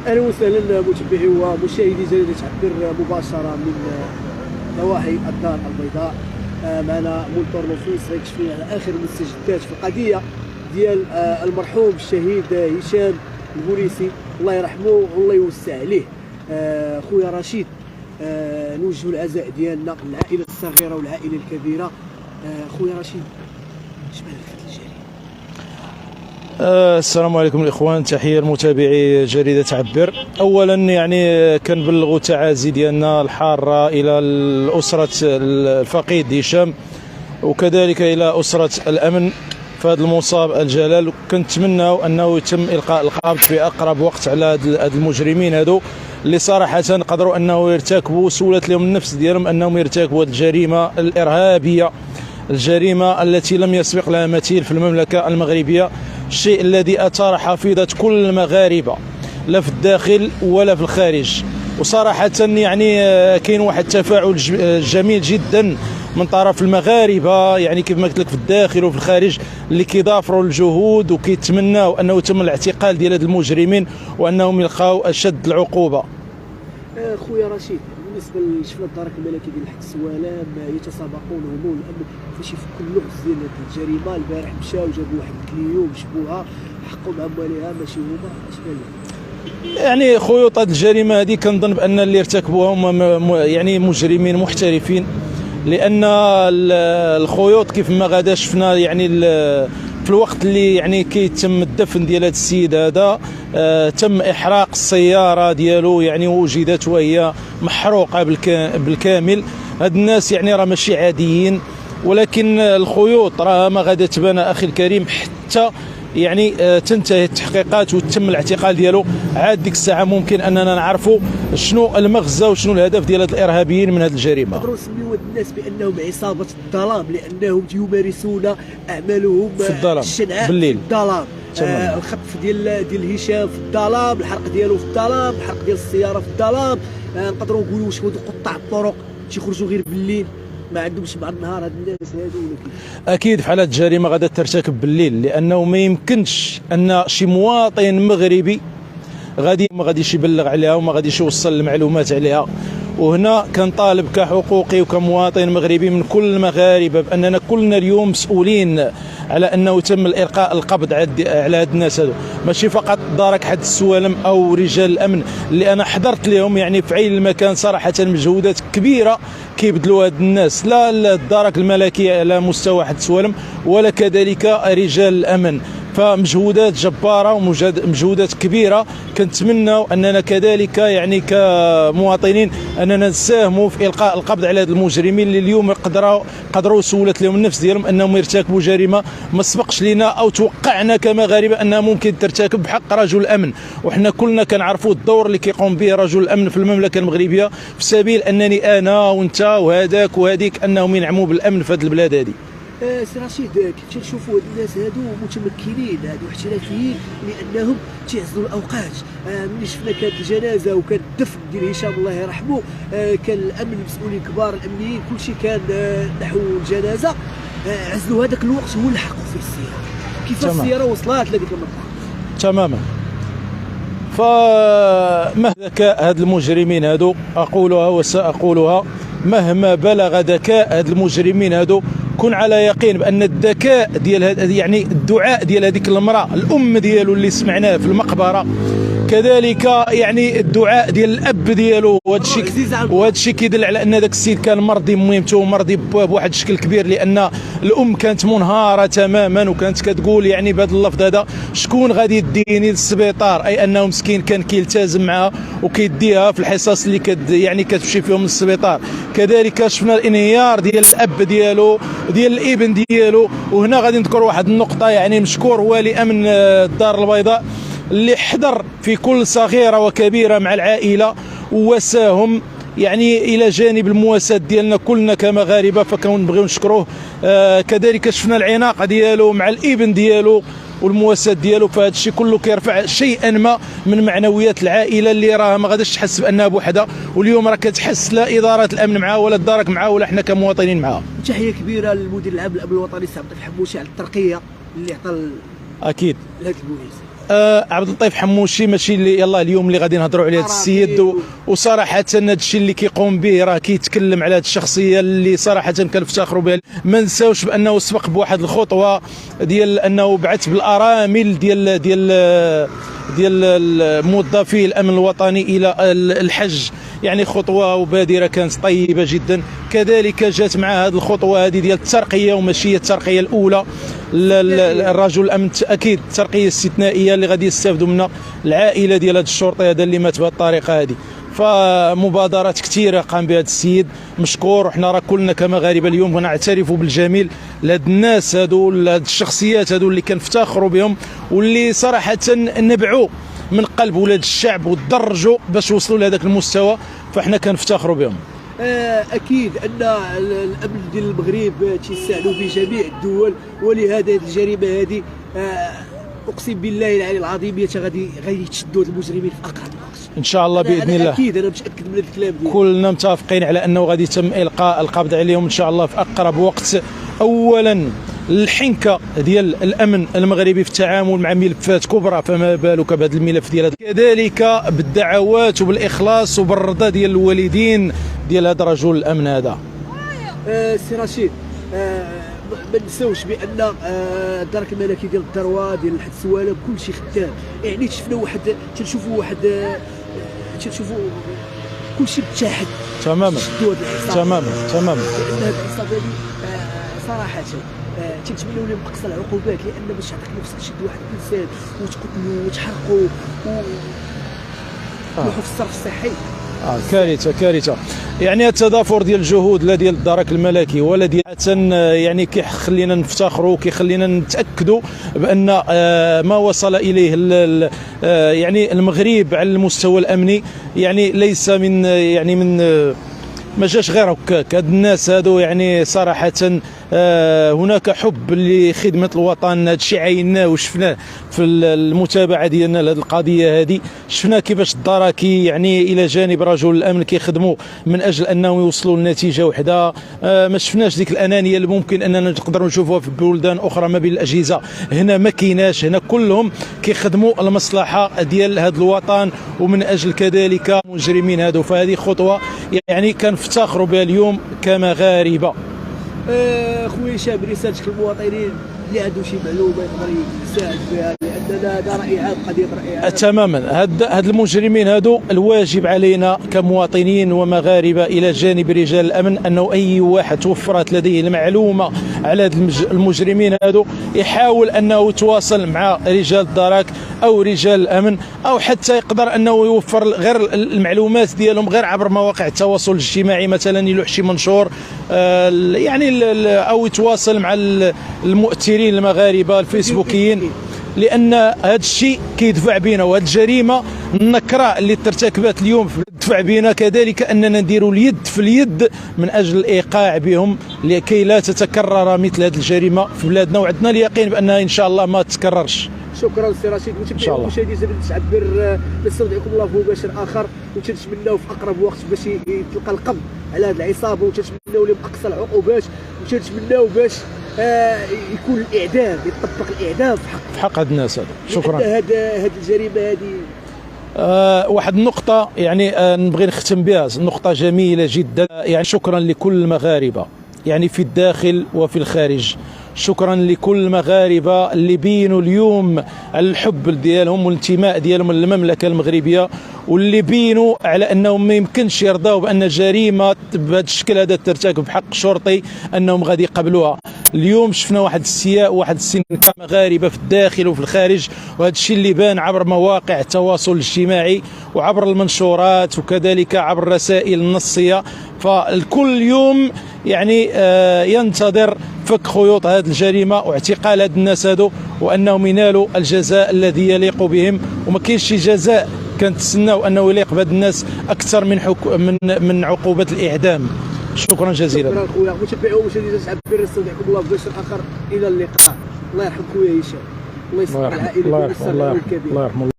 اهلا وسهلا متابعي ومشاهدي جريده عبر مباشره من نواحي الدار البيضاء. معنا مونتور نوفيس غيكشف لنا على اخر المستجدات في القضيه ديال المرحوم الشهيد هشام البوليسي، الله يرحمه والله يوسع عليه. خويا رشيد، نوجه العزاء ديالنا للعائله الصغيره والعائله الكبيره. خويا رشيد، شبان لك هذه الجريمه؟ السلام عليكم الاخوان، تحيه لمتابعي جريده عبر. اولا يعني كنبلغوا التعازي ديالنا الحاره الى الاسره الفقيد هشام، وكذلك الى اسره الامن في هذا المصاب الجلال. كنتمناو انه يتم القاء القبض في اقرب وقت على هاد المجرمين هادو اللي صراحه قدروا انه يرتكبوا، سولت لهم النفس ديالهم انهم يرتكبوا هذه الجريمه الارهابيه، الجريمه التي لم يسبق لها مثيل في المملكه المغربيه، الشيء الذي اثار حفيظه كل المغاربه لا في الداخل ولا في الخارج. وصراحه يعني كاين واحد التفاعل جميل جدا من طرف المغاربه، يعني كيف ما قلت لك في الداخل وفي الخارج، اللي كيضافروا الجهود وكيتمناو انه يتم الاعتقال ديال هاد المجرمين وانهم يلقاو اشد العقوبه. خويا رشيد، بالنسبه شفنا الدرك الملكي ديال الحق السوالام يتسابقون هم والامن فاش يفكوا اللغز ديال هذه الجريمه. البارح مشاو جابوا واحد الكليو مشبوهه حقوا مع مواليها، ماشي هما اشبال يعني خيوط هذه الجريمه هذه كنظن بان اللي ارتكبوها هما يعني مجرمين محترفين، لان الخيوط كيف ما غادا شفنا يعني في الوقت اللي يعني كيتم الدفن ديال هذا السيد هذا تم احراق السياره ديالو، يعني وجدت وهي محروقه بالكامل. هاد الناس يعني راه ماشي عاديين، ولكن الخيوط راه ما غادا تبان اخي الكريم حتى يعني تنتهي التحقيقات وتم الاعتقال ديالو. عاد ديك الساعه ممكن اننا نعرفوا شنو المغزى وشنو الهدف ديال هاد الارهابيين من هذه الجريمه. نقدروا نسميو هاد الناس بانهم عصابه الظلام، لانهم يمارسون اعمالهم في الظلام الشنعاء بالليل في الظلام. الخطف ديال هشام في الظلام، الحرق ديالو في الظلام، الحرق ديال السياره في الظلام. نقدروا نقولوا واش هادو قطاع الطرق تيخرجوا غير بالليل، ما عندهمش مع النهار هاد الناس هادو؟ اكيد في حالة الجريمه غادا ترتكب بالليل، لانه ما يمكنش ان شي مواطن مغربي غادي ما غاديش يبلغ عليها وما غاديش يوصل المعلومات عليها. وهنا كنطالب كحقوقي وكمواطن مغربي من كل المغاربه باننا كلنا اليوم مسؤولين على انه يتم الالقاء القبض على هاد الناس هادو، ماشي فقط دارك حد السوالم او رجال الامن اللي انا حضرت لهم يعني في عين المكان. صراحه مجهودات كبيره كيبذلوا هاد الناس، لا الدارك الملكيه على مستوى حد السوالم ولا كذلك رجال الامن، فمجهودات جباره ومجهودات كبيره. كنتمناو اننا كذلك يعني كمواطنين اننا نساهموا في القاء القبض على هاد المجرمين اللي اليوم قدروا سولت لهم النفس ديالهم انهم يرتكبوا جريمه ما سبقش لنا او توقعنا كمغاربه انها ممكن ترتكب بحق رجل الامن. وحنا كلنا كنعرفوا الدور اللي كيقوم به رجل الامن في المملكه المغربيه، في سبيل انني انا وانت وهذاك وهذيك انهم ينعموا بالامن في هذه البلاد هذه. سي رشيد، كيف تشوفوا هاد الناس هادو متمكنين، هادو احترافيين، لانهم تيعزلوا الاوقات. ملي شفنا كانت الجنازه وكان الدفن ديال هشام الله يرحمه، كان الامن المسؤولين كبار الامنيين كلشي كان نحو الجنازه، عزلوا هذاك الوقت هو اللي حقوا فيه السياره. كيف السياره وصلت لديك المنطقه؟ تماما. فمهما ذكاء هاد المجرمين هادو، اقولها وساقولها، مهما بلغ ذكاء هاد المجرمين هادو، كن على يقين بان الذكاء ديال يعني الدعاء ديال هذيك المراه الام ديالو اللي سمعناه في المقبره، كذلك يعني الدعاء ديال الاب ديالو، وهذا الشيء كيدل على ان ذاك السيد كان مرضي مهمته، مرضي بواحد الشكل كبير، لان الام كانت منهاره تماما وكانت كتقول يعني بهذا اللفظ هذا: شكون غادي يديني للسبيطار؟ اي انه مسكين كان كيلتزم معها وكيديها في الحصص اللي يعني كتمشي فيهم للسبيطار. كذلك شفنا الانهيار ديال الاب ديالو ديال الابن ديالو. وهنا غادي نذكر واحد النقطه، يعني مشكور والي امن الدار البيضاء اللي حضر في كل صغيره وكبيره مع العائله وواساهم يعني الى جانب المواساه ديالنا كلنا كمغاربه، فكنبغيو نشكروه. كذلك شفنا العناقه ديالو مع الابن ديالو والمواساه ديالو، فهذا الشيء كله كيرفع شيئا ما من معنويات العائله اللي راه ما غاداش تحس بانها بوحدها، واليوم راه كتحس لا اداره الامن معها ولا الدرك معها ولا حنا كمواطنين معها. تحيه كبيره للمدير العام للامن الوطني سي عبد الفتاح حموشي على الترقيه اللي عطى اكيد لهذا البوليس. عبد اللطيف حموشي ماشي اللي يلاه اليوم اللي غادي نهضروا على هذا السيد، وصراحه هذا الشيء اللي كيقوم به راه كيتكلم على هذه الشخصيه اللي صراحه كنفتخروا بها. ما نساوش بانه سبق بواحد الخطوه ديال انه بعث بالارامل ديال موظفي الامن الوطني الى الحج، يعني خطوه وبادره كانت طيبه جدا. كذلك جات مع هذه الخطوه هذه ديال الترقيه، وماشي هي الترقيه الاولى الرجل الامن، اكيد الترقيه الاستثنائيه اللي غادي يستافدوا منها العائله ديال هذا الشرطي هذا اللي مات بهذه الطريقه هذه. فمبادرات كثيره قام بها هذا السيد مشكور، وحنا راه كلنا كمغاربه اليوم كنعترفوا بالجميل لهاد الناس هادو، لهاد الشخصيات هادو اللي كنفتخروا بهم، واللي صراحه نبعوا من قلب ولاد الشعب ودرجوا باش وصلوا لهذاك المستوى، فاحنا كنفتخروا بهم. اكيد ان الامن ديال المغرب تيستعلوا في جميع الدول، ولهذا الجريمه هذه اقسم بالله العلي العظيم غادي يتشدوا المجرمين في اقرب وقت ان شاء الله باذن الله. اكيد انا متاكد من هذا الكلام ديالك. كلنا متفقين على انه غادي يتم القاء القبض عليهم ان شاء الله في اقرب وقت. اولا الحنكه ديال الامن المغربي في التعامل مع ملفات كبرى، فما بالك بهذا الملف ديال كذلك بالدعوات وبالاخلاص وبالرضا ديال الوالدين ديال هذا رجل الامن هذا. سي رشيد، ما نساوش بان الدرك الملكي ديال الثروه ديال الحبس والم كلشي خدام، يعني شفنا واحد تنشوفوا كلشي متحد تماما تماما تماما. لان هذا الحساب هذه صراحه تنتمنوا لهم اقصى العقوبات، لان باش تعطيك نفسك تشد واحد الانسان وتقتلوا وتحرقوا ويروحوا في الصرف الصحي. كارثه. يعني التضافر ديال الجهود لا ديال الدرك الملكي ولا ديال يعني كيخلينا نفتخروا وكيخلينا نتاكدوا بان ما وصل اليه يعني المغرب على المستوى الامني يعني ليس من ما جاش غير هكاك. هاد الناس هادو يعني صراحه هناك حب لخدمه الوطن. هذا الشيء عيناه وشفناه في المتابعه ديالنا لهذه القضيه هذه، شفنا كيفاش الدركي يعني الى جانب رجل الامن كيخدموا من اجل انهم يوصلوا لنتيجه وحده. ما شفناش ديك الانانيه اللي ممكن اننا نقدروا نشوفوها في بلدان اخرى ما بين الاجهزه، هنا ما كايناش. هنا كلهم كيخدموا المصلحه ديال هذا الوطن ومن اجل كذلك المجرمين هادو. فهذه خطوه يعني كنفتخروا بها اليوم كمغاربه. خويا شاب، رسالتك للمواطنين اللي عندهم شي معلومه يقدر يساعد بها، لان هذا راي عام، قضيه راي عام تماما. هاد المجرمين هادو الواجب علينا كمواطنين ومغاربه الى جانب رجال الامن انه اي واحد توفرت لديه المعلومه على هاد المجرمين هادو يحاول انه يتواصل مع رجال الدرك او رجال الامن، او حتى يقدر انه يوفر غير المعلومات ديالهم غير عبر مواقع التواصل الاجتماعي، مثلا يلوح شي منشور يعني او يتواصل مع المؤثرين المغاربه الفيسبوكيين، لان هذا الشيء كيدفع بينا. وهذه الجريمه النكره اللي ترتكبت اليوم تدفع بينا كذلك اننا نديروا اليد في اليد من اجل الايقاع بهم لكي لا تتكرر مثل هذه الجريمه في بلادنا، وعندنا اليقين بانها ان شاء الله ما تتكررش. شكرا سي رشيد. متابعين مشاهدي زاد تعبر نستودعكم الله في مباشر اخر، وتنتمناو في اقرب وقت باش يتلقى القبض على هذه العصابه، وتنتمناو لهم اقصى العقوبات، وتنتمناو باش يكون الاعدام، يطبق الاعدام في حق هاد الناس هذو. شكرا. هذه الجريمه هذه واحد النقطه يعني نبغي نختم بها، نقطه جميله جدا. يعني شكرا لكل المغاربه يعني في الداخل وفي الخارج. شكرا لكل المغاربه اللي بينوا اليوم على الحب ديالهم والانتماء ديالهم للمملكه المغربيه، واللي بينوا على انهم ما يمكنش يرضاو بان جريمه بهذا الشكل هذا ترتكب بحق شرطي انهم غادي يقبلوها. اليوم شفنا واحد السياء واحد السنكه مغاربه في الداخل وفي الخارج، وهذا الشيء اللي بان عبر مواقع التواصل الاجتماعي وعبر المنشورات وكذلك عبر الرسائل النصيه. فالكل يوم يعني ينتظر فك خيوط هذه الجريمه واعتقال هاد الناس هادو، وانهم ينالوا الجزاء الذي يليق بهم. وما كاينش شي جزاء كنتسناو انه يليق بهاد الناس اكثر من عقوبه الاعدام. شكرا جزيلا. شكرا خويا. متابعوا مشاهدينا تعبر نستودعكم الله في بشر اخر، الى اللقاء. الله يرحم خويا هشام، الله يسلمك العائله. الله يرحمه.